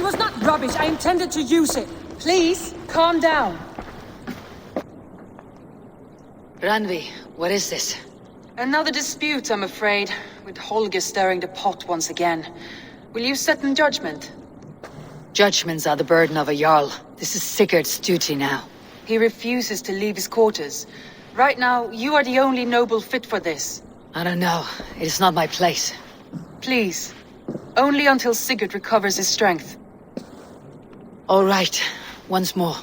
It was not rubbish. I intended to use it. Please, calm down. Randvi, what is this? Another dispute, I'm afraid, with Holger stirring the pot once again. Will you sit in judgment? Judgments are the burden of a Jarl. This is Sigurd's duty now. He refuses to leave his quarters. Right now, you are the only noble fit for this. I don't know. It is not my place. Please. Only until Sigurd recovers his strength. All right. Once more.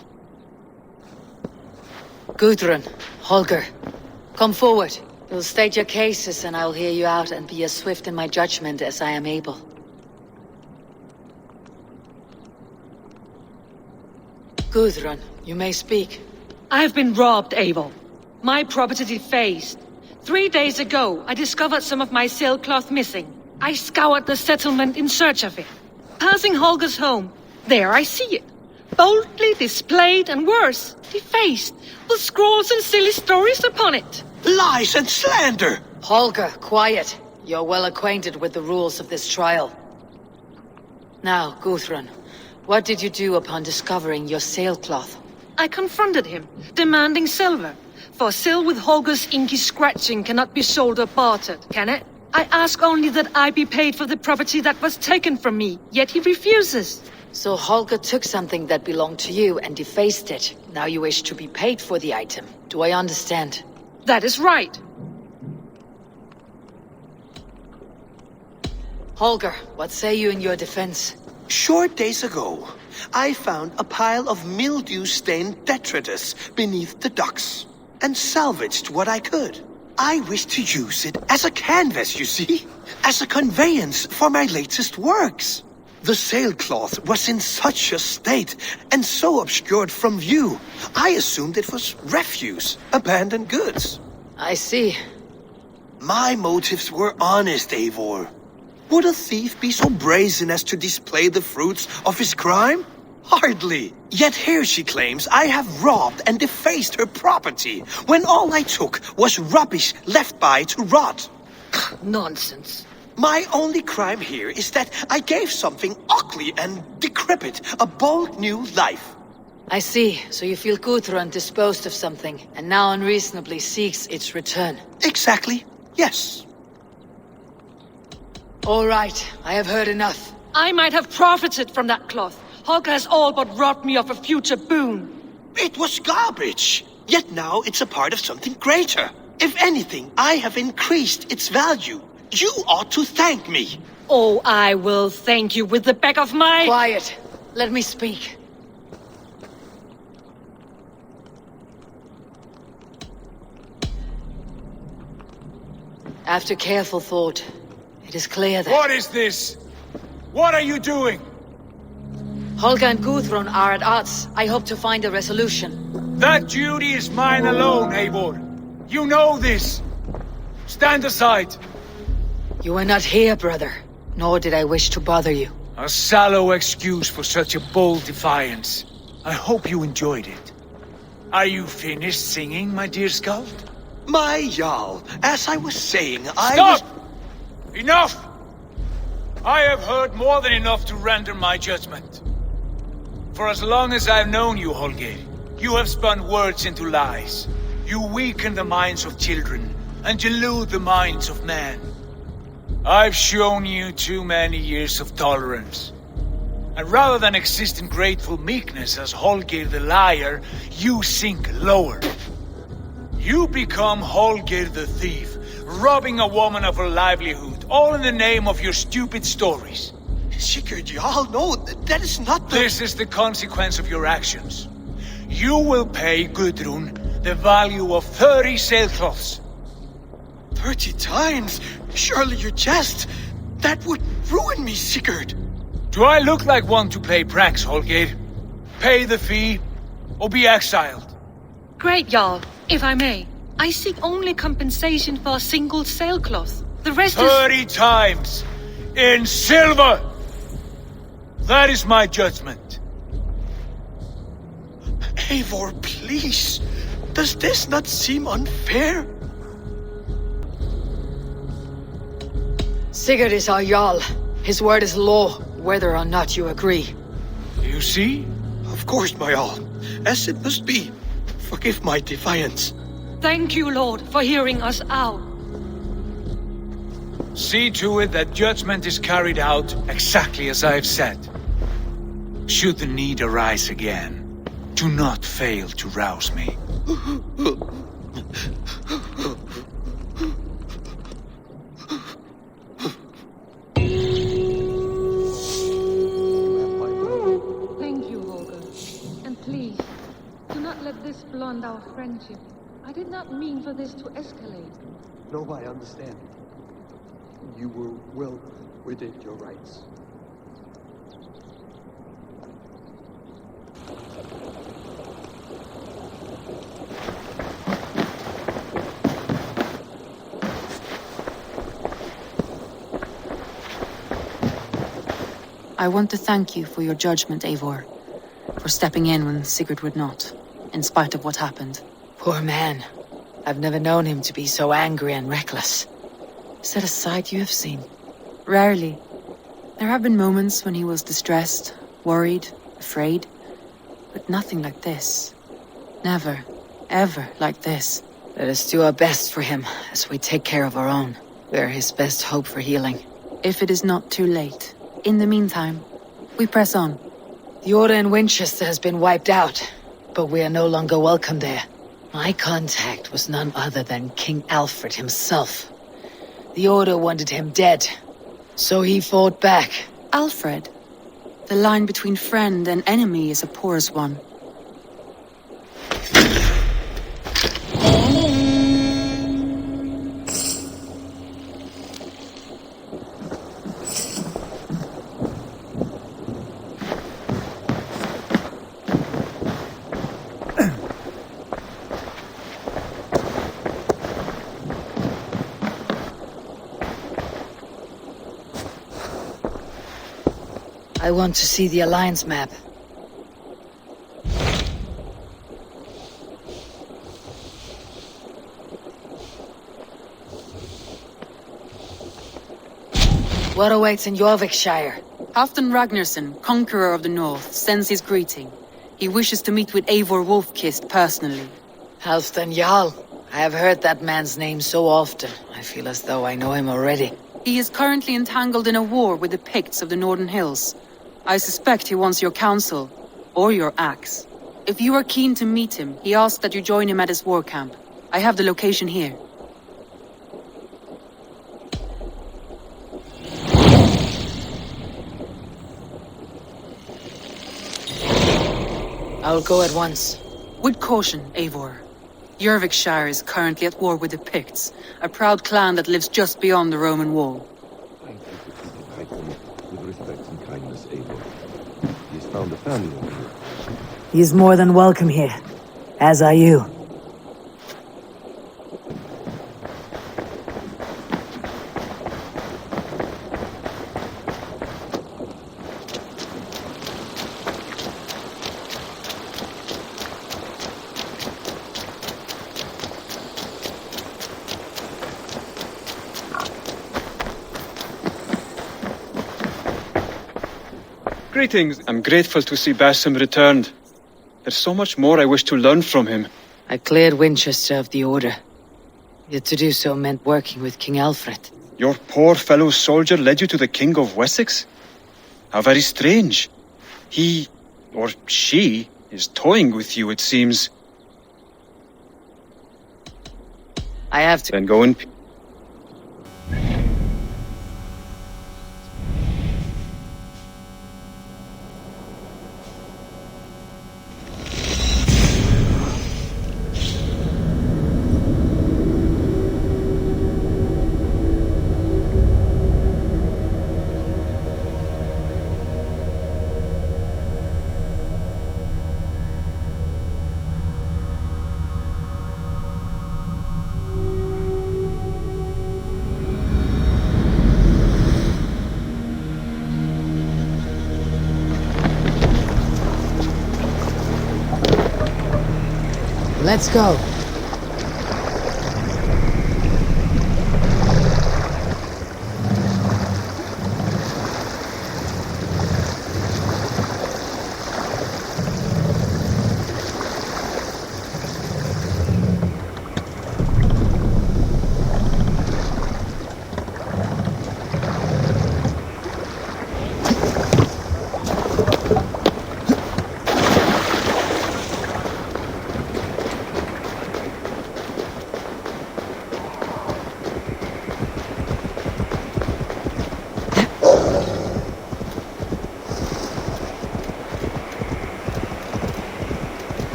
Gudrun, Holger, come forward. You'll state your cases and I'll hear you out and be as swift in my judgment as I am able. Gudrun, you may speak. I've been robbed, Eivor. My property defaced. 3 days ago, I discovered some of my sailcloth missing. I scoured the settlement in search of it. Passing Holger's home, there I see it. Boldly displayed and worse, defaced, with scrawls and silly stories upon it. Lies and slander! Holger, quiet. You're well acquainted with the rules of this trial. Now, Gudrun, what did you do upon discovering your sailcloth? I confronted him, demanding silver. For sil with Holger's inky scratching cannot be sold or bartered, can it? I ask only that I be paid for the property that was taken from me, yet he refuses. So Holger took something that belonged to you and defaced it. Now you wish to be paid for the item. Do I understand? That is right. Holger, what say you in your defense? Short days ago, I found a pile of mildew-stained detritus beneath the docks, and salvaged what I could. I wish to use it as a canvas, you see? As a conveyance for my latest works. The sailcloth was in such a state, and so obscured from view, I assumed it was refuse, abandoned goods. I see. My motives were honest, Eivor. Would a thief be so brazen as to display the fruits of his crime? Hardly. Yet here she claims I have robbed and defaced her property, when all I took was rubbish left by to rot. Nonsense. My only crime here is that I gave something ugly and decrepit a bold new life. I see. So you feel Gudrun disposed of something, and now unreasonably seeks its return. Exactly. Yes. All right. I have heard enough. I might have profited from that cloth. Holger has all but robbed me of a future boon. It was garbage. Yet now it's a part of something greater. If anything, I have increased its value. You ought to thank me. Oh, I will thank you with the back of my... Quiet. Let me speak. After careful thought, it is clear that... What is this? What are you doing? Holger and Gudrun are at odds. I hope to find a resolution. That duty is mine alone, Eivor. You know this. Stand aside. You were not here, brother. Nor did I wish to bother you. A sallow excuse for such a bold defiance. I hope you enjoyed it. Are you finished singing, my dear Skald? My Jarl, as I was saying, Stop! Enough! I have heard more than enough to render my judgment. For as long as I've known you, Holger, you have spun words into lies. You weaken the minds of children, and delude the minds of men. I've shown you too many years of tolerance. And rather than exist in grateful meekness as Holger the liar, you sink lower. You become Holger the thief, robbing a woman of her livelihood, all in the name of your stupid stories. Sigurd, Jarl, no, that is not the... This is the consequence of your actions. You will pay Gudrun the value of 30 sailcloths. 30 times? Surely you jest. That would ruin me, Sigurd. Do I look like one to play pranks, Holger? Pay the fee, or be exiled. Great, Jarl. If I may, I seek only compensation for a single sailcloth. The rest 30 times! In silver! That is my judgment. Eivor, please. Does this not seem unfair? Sigurd is our Jarl. His word is law, whether or not you agree. You see? Of course, my all. As it must be. Forgive my defiance. Thank you, Lord, for hearing us out. See to it that judgment is carried out exactly as I've said. Should the need arise again, do not fail to rouse me. Thank you, Holger. And please, do not let this blunt our friendship. I did not mean for this to escalate. No, I understand. You were well within your rights. I want to thank you for your judgment, Eivor. For stepping in when Sigurd would not, in spite of what happened. Poor man. I've never known him to be so angry and reckless. Is that a side you have seen? Rarely. There have been moments when he was distressed, worried, afraid. But nothing like this. Never, ever like this. Let us do our best for him, as we take care of our own. We are his best hope for healing. If it is not too late. In the meantime, we press on. The Order in Winchester has been wiped out, but we are no longer welcome there. My contact was none other than King Alfred himself. The Order wanted him dead, so he fought back. Alfred? The line between friend and enemy is a porous one. I want to see the Alliance map. What awaits in Jorvikshire? Halfdan Ragnarsson, conqueror of the North, sends his greeting. He wishes to meet with Eivor Wolfkist personally. Halfdan Jarl. I have heard that man's name so often. I feel as though I know him already. He is currently entangled in a war with the Picts of the Northern Hills. I suspect he wants your counsel, or your axe. If you are keen to meet him, he asks that you join him at his war camp. I have the location here. I'll go at once. With caution, Eivor. Jorvikshire is currently at war with the Picts, a proud clan that lives just beyond the Roman wall. Thank you for treating Viking with respect and kindness, Eivor. He's found a family over here. He's more than welcome here, as are you. Greetings. I'm grateful to see Basim returned. There's so much more I wish to learn from him. I cleared Winchester of the Order. Yet to do so meant working with King Alfred. Your poor fellow soldier led you to the King of Wessex? How very strange. He, or she, is toying with you, it seems. I have to... Then go in peace. Let's go.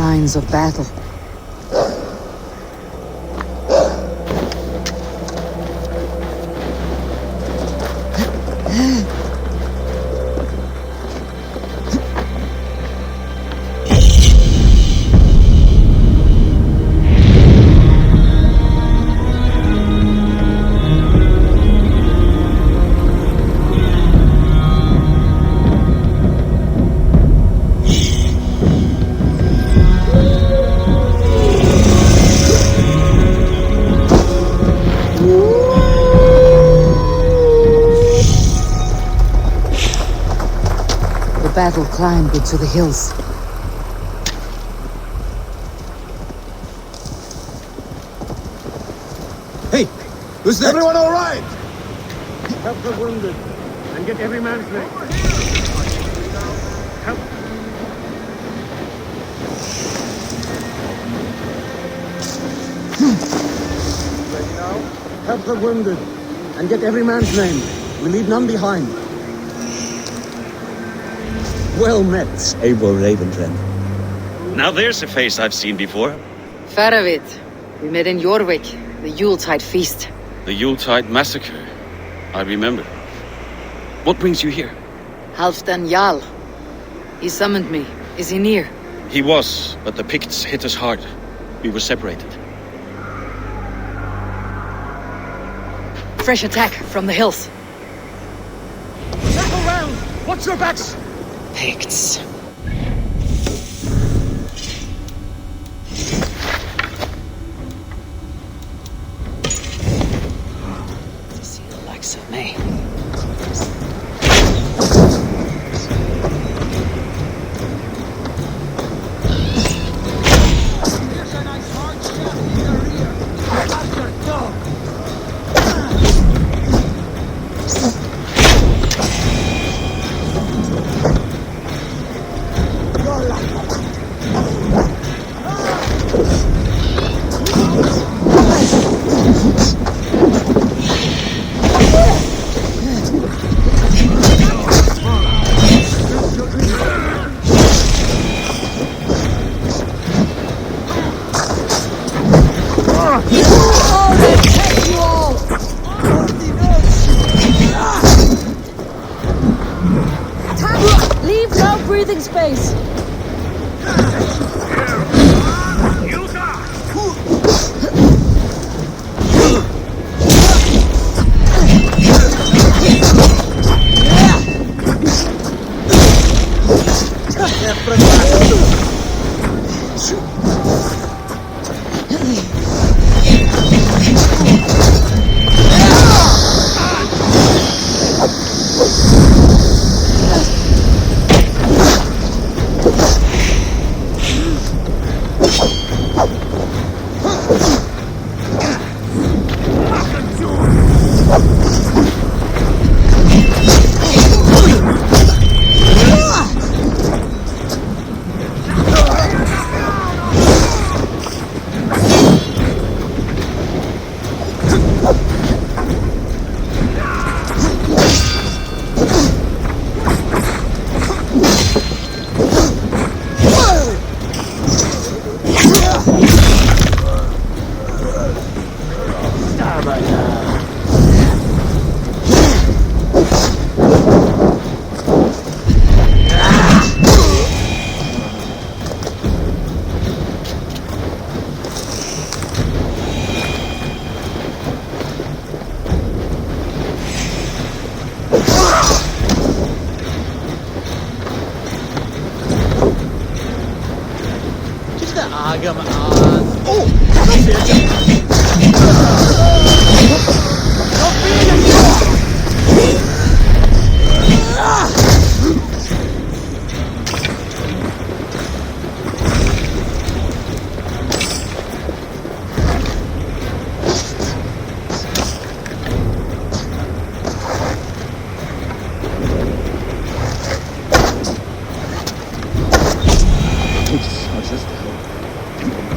signs of battle. The battle climbed into the hills. Hey, who's that? Everyone all right? Help the wounded and get every man's name. Help. Ready now? Help the wounded and get every man's name. We leave none behind. Well met, Eivor Ravendren. Now there's a face I've seen before. Fair of it. We met in Jorvik, the Yuletide feast. The Yuletide massacre. I remember. What brings you here? HALFDAN Jarl. He summoned me. Is he near? He was, but the Picts hit us hard. We were separated. Fresh attack from the hills. Circle round! Watch your backs! Picts. To see the likes of me. Here's a nice hard shot in your rear. That's your dog. Leave no breathing space.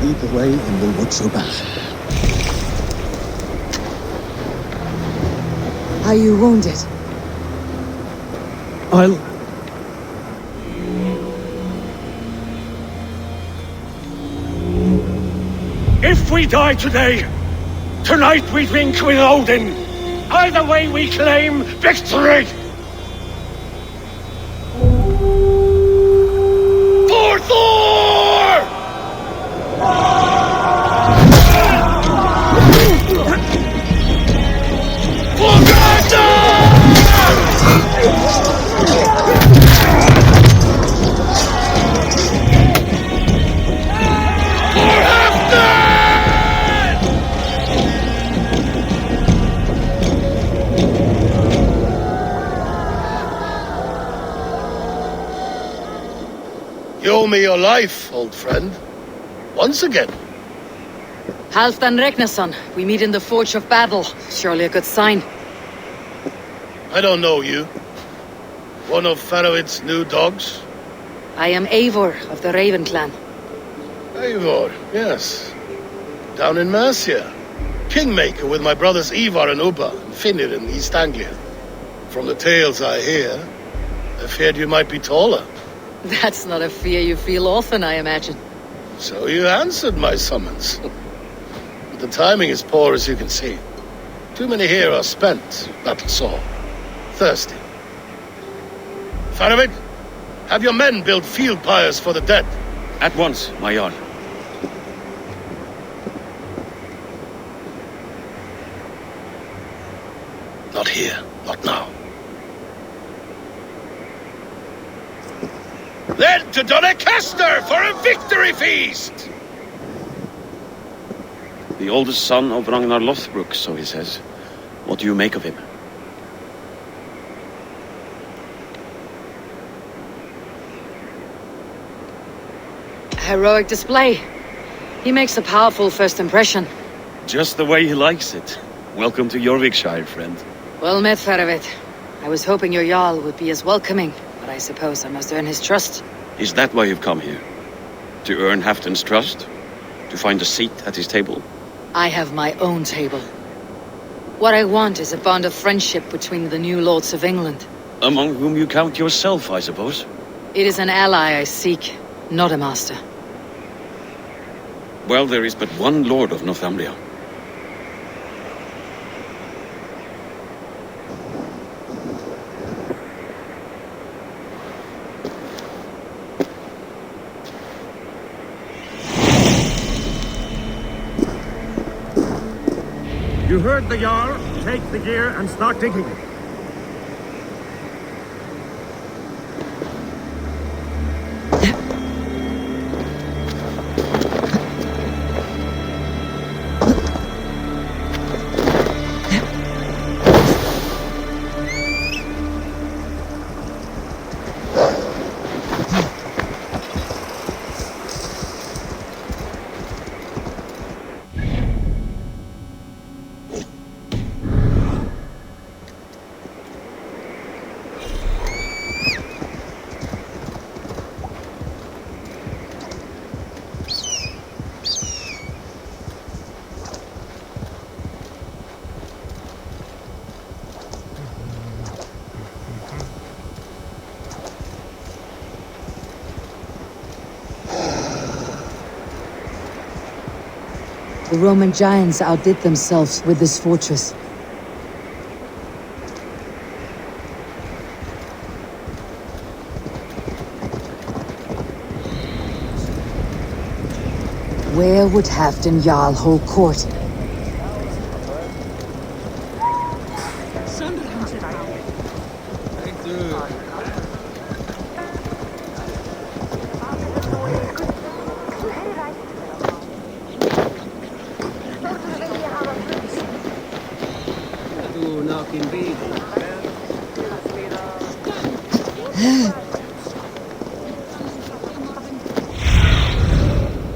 Lead the way and we'll watch your back. Are you wounded? we die today. Tonight we drink with Odin. Either way we claim victory! For Thor! For Gardner! For HALFDAN! You owe me your life, old friend. Once again. Halfdan Regnason, we meet in the Forge of Battle. Surely a good sign. I don't know you. One of Faroid's new dogs? I am Eivor of the Raven clan. Eivor, yes. Down in Mercia. Kingmaker with my brothers Eivor and Ubba, and Finnir in East Anglia. From the tales I hear, I feared you might be taller. That's not a fear you feel often, I imagine. So you answered my summons. But the timing is poor, as you can see. Too many here are spent, battle sore, thirsty. Faroid, have your men build field pyres for the dead. At once, my Jarl. Not here, not now. Then to Doncaster for a victory feast! The oldest son of Ragnar Lothbrok, so he says. What do you make of him? Heroic display. He makes a powerful first impression. Just the way he likes it. Welcome to Jorvikshire, friend. Well met, Faroid. I was hoping your Jarl would be as welcoming, but I suppose I must earn his trust. Is that why you've come here? To earn Halfdan's trust? To find a seat at his table? I have my own table. What I want is a bond of friendship between the new lords of England. Among whom you count yourself, I suppose? It is an ally I seek, not a master. Well, there is but one lord of Northumbria. You heard the Jarl. Take the gear and start digging. The Roman giants outdid themselves with this fortress. Where would Halfdan Jarl hold court?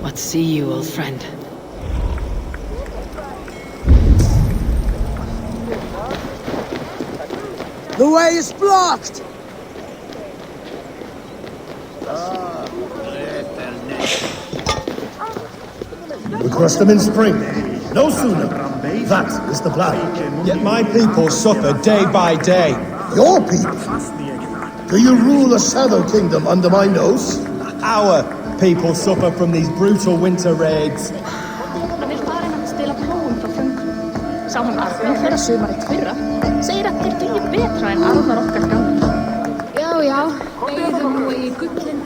What see you, old friend? The way is blocked! We crush them in spring. No sooner. That is the plan. Yet my people suffer day by day. Your people? Do you rule a shadow kingdom under my nose? Our people suffer from these brutal winter raids. Sá hann Arnir þeirra sumarið fyrra. Segir að þeir dugi betra en arðar okkar gamla. Já, eigðum nú í gullin.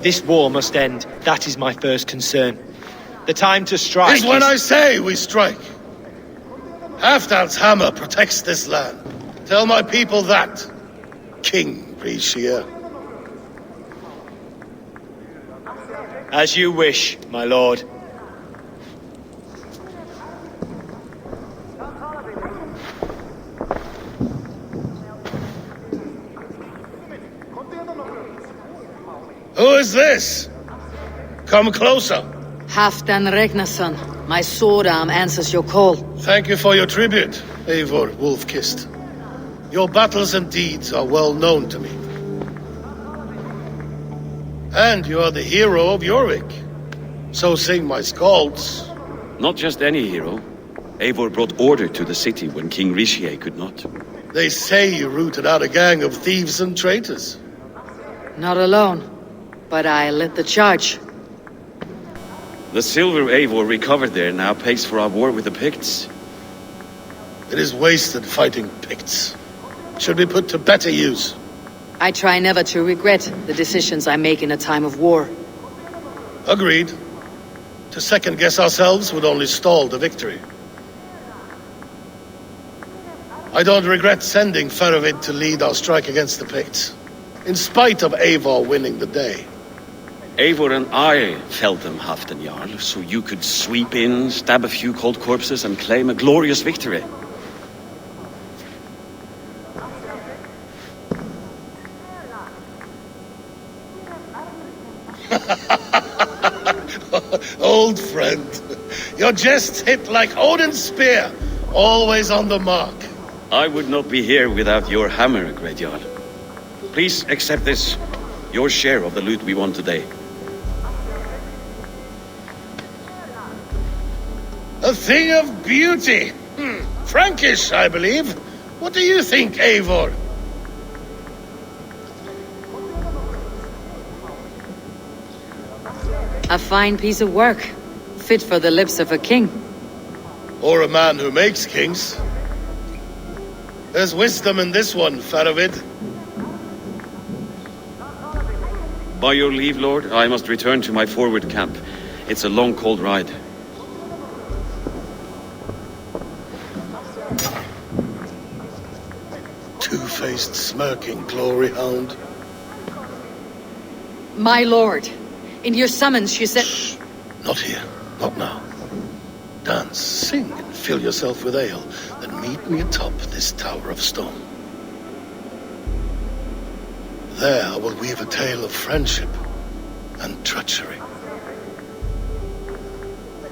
This war must end. That is my first concern. The time to strike is when I say we strike. Halfdan's hammer protects this land. Tell my people that, King Rishia. As you wish, my lord. Who is this? Come closer. Halfdan Ragnarsson. My sword arm answers your call. Thank you for your tribute, Eivor Wolf-Kissed. Your battles and deeds are well known to me. And you are the hero of Yorick. So sing my skalds. Not just any hero. Eivor brought order to the city when King Rishie could not. They say you rooted out a gang of thieves and traitors. Not alone, but I led the charge. The silver Eivor recovered there now pays for our war with the Picts. It is wasted fighting Picts. Should be put to better use. I try never to regret the decisions I make in a time of war. Agreed. To second-guess ourselves would only stall the victory. I don't regret sending Faravid to lead our strike against the Picts, in spite of Eivor winning the day. Eivor and I felled them, Halfdan Jarl, so you could sweep in, stab a few cold corpses, and claim a glorious victory. Old friend, your jests hit like Odin's spear, always on the mark. I would not be here without your hammer, Great Jarl. Please accept this, your share of the loot we won today. A thing of beauty. Frankish, I believe. What do you think, Eivor? A fine piece of work, fit for the lips of a king. Or a man who makes kings. There's wisdom in this one, Faravid. By your leave, Lord, I must return to my forward camp. It's a long, cold ride. Two-faced, smirking glory hound. My lord, in your summons you said... Shh. Not here. Not now. Dance, sing, and fill yourself with ale. Then meet me atop this tower of stone. There I will weave a tale of friendship and treachery.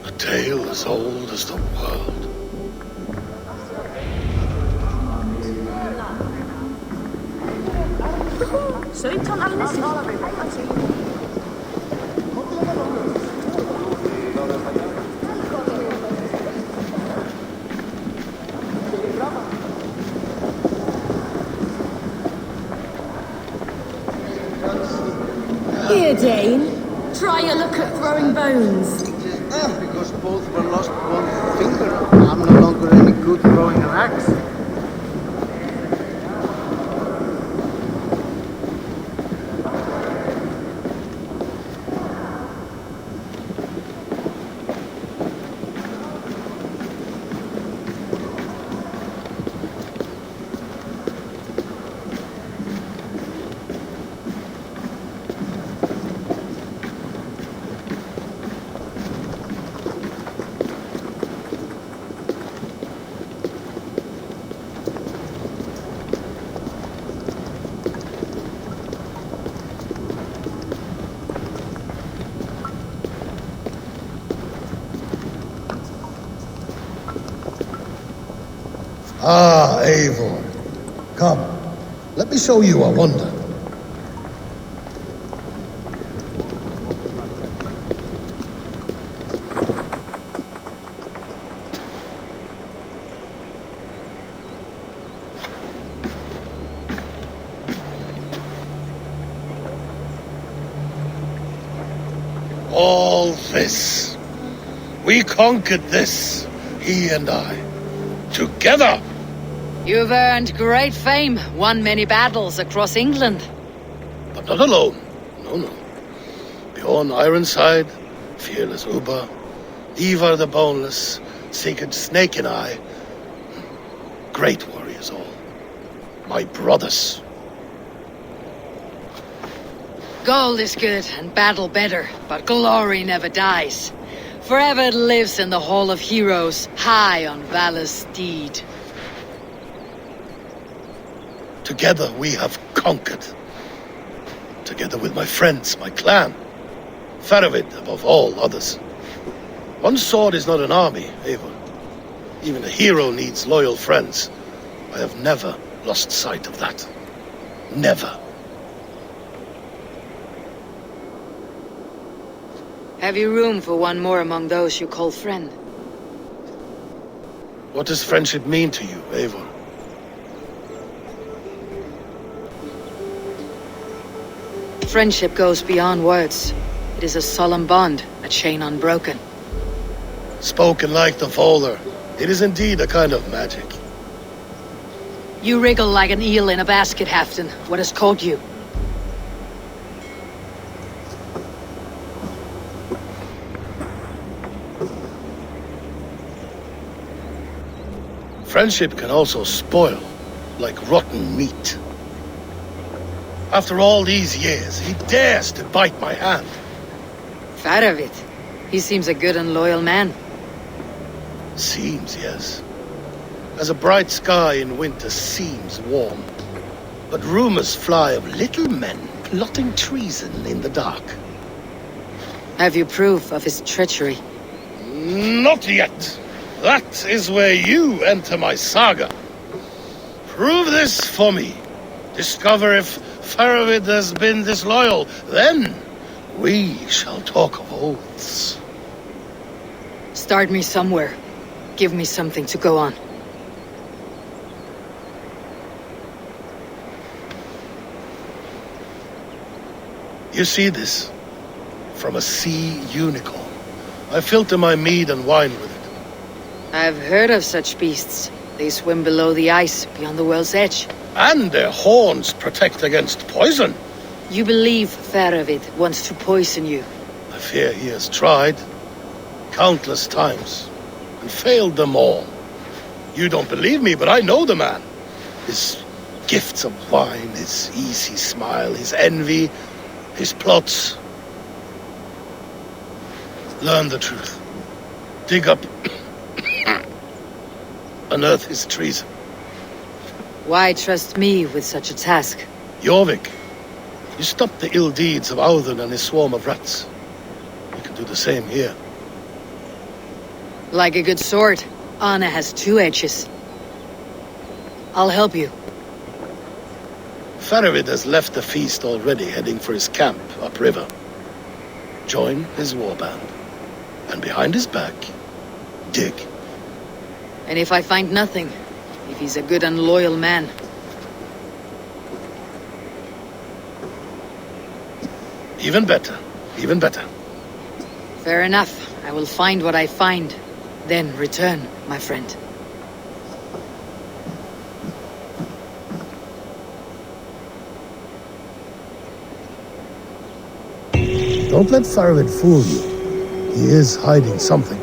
A tale as old as the world. Here, Dane. Try a look at throwing bones. Because both were lost one finger. I'm no longer any good throwing an axe. Ah, Eivor. Come, let me show you a wonder. All this. We conquered this, he and I. together! You've earned great fame, won many battles across England. But not alone. No. Bjorn Ironside, fearless Uber, Eivor the Boneless, Sigurd Snake and I. Great warriors all. My brothers. Gold is good and battle better, but glory never dies. Forever it lives in the Hall of Heroes, high on valor's steed. Together we have conquered. Together with my friends, my clan. Faravid above all others. One sword is not an army, Eivor. Even a hero needs loyal friends. I have never lost sight of that. Never. Have you room for one more among those you call friend? What does friendship mean to you, Eivor? Friendship goes beyond words. It is a solemn bond, a chain unbroken. Spoken like the Volar, it is indeed a kind of magic. You wriggle like an eel in a basket, Halfdan. What has caught you? Friendship can also spoil, like rotten meat. After all these years, he dares to bite my hand. Faravid. He seems a good and loyal man. Seems, yes. As a bright sky in winter seems warm. But rumors fly of little men plotting treason in the dark. Have you proof of his treachery? Not yet. That is where you enter my saga. Prove this for me. Discover if Faravid has been disloyal. Then we shall talk of oaths. Start me somewhere. Give me something to go on. You see this? From a sea unicorn. I filter my mead and wine with it. I've heard of such beasts. They swim below the ice, beyond the world's edge. And their horns protect against poison. You believe Faravid wants to poison you? I fear he has tried. Countless times. And failed them all. You don't believe me, but I know the man. His gifts of wine, his easy smile, his envy, his plots. Learn the truth. Dig up. Unearth his treason. Why trust me with such a task? Jorvik, you stopped the ill deeds of Audun and his swarm of rats. You can do the same here. Like a good sword, honor has two edges. I'll help you. Faravid has left the feast already, heading for his camp upriver. Join his warband. And behind his back, dig. And if I find nothing, if he's a good and loyal man? Even better. Even better. Fair enough. I will find what I find. Then return, my friend. Don't let Faravid fool you. He is hiding something.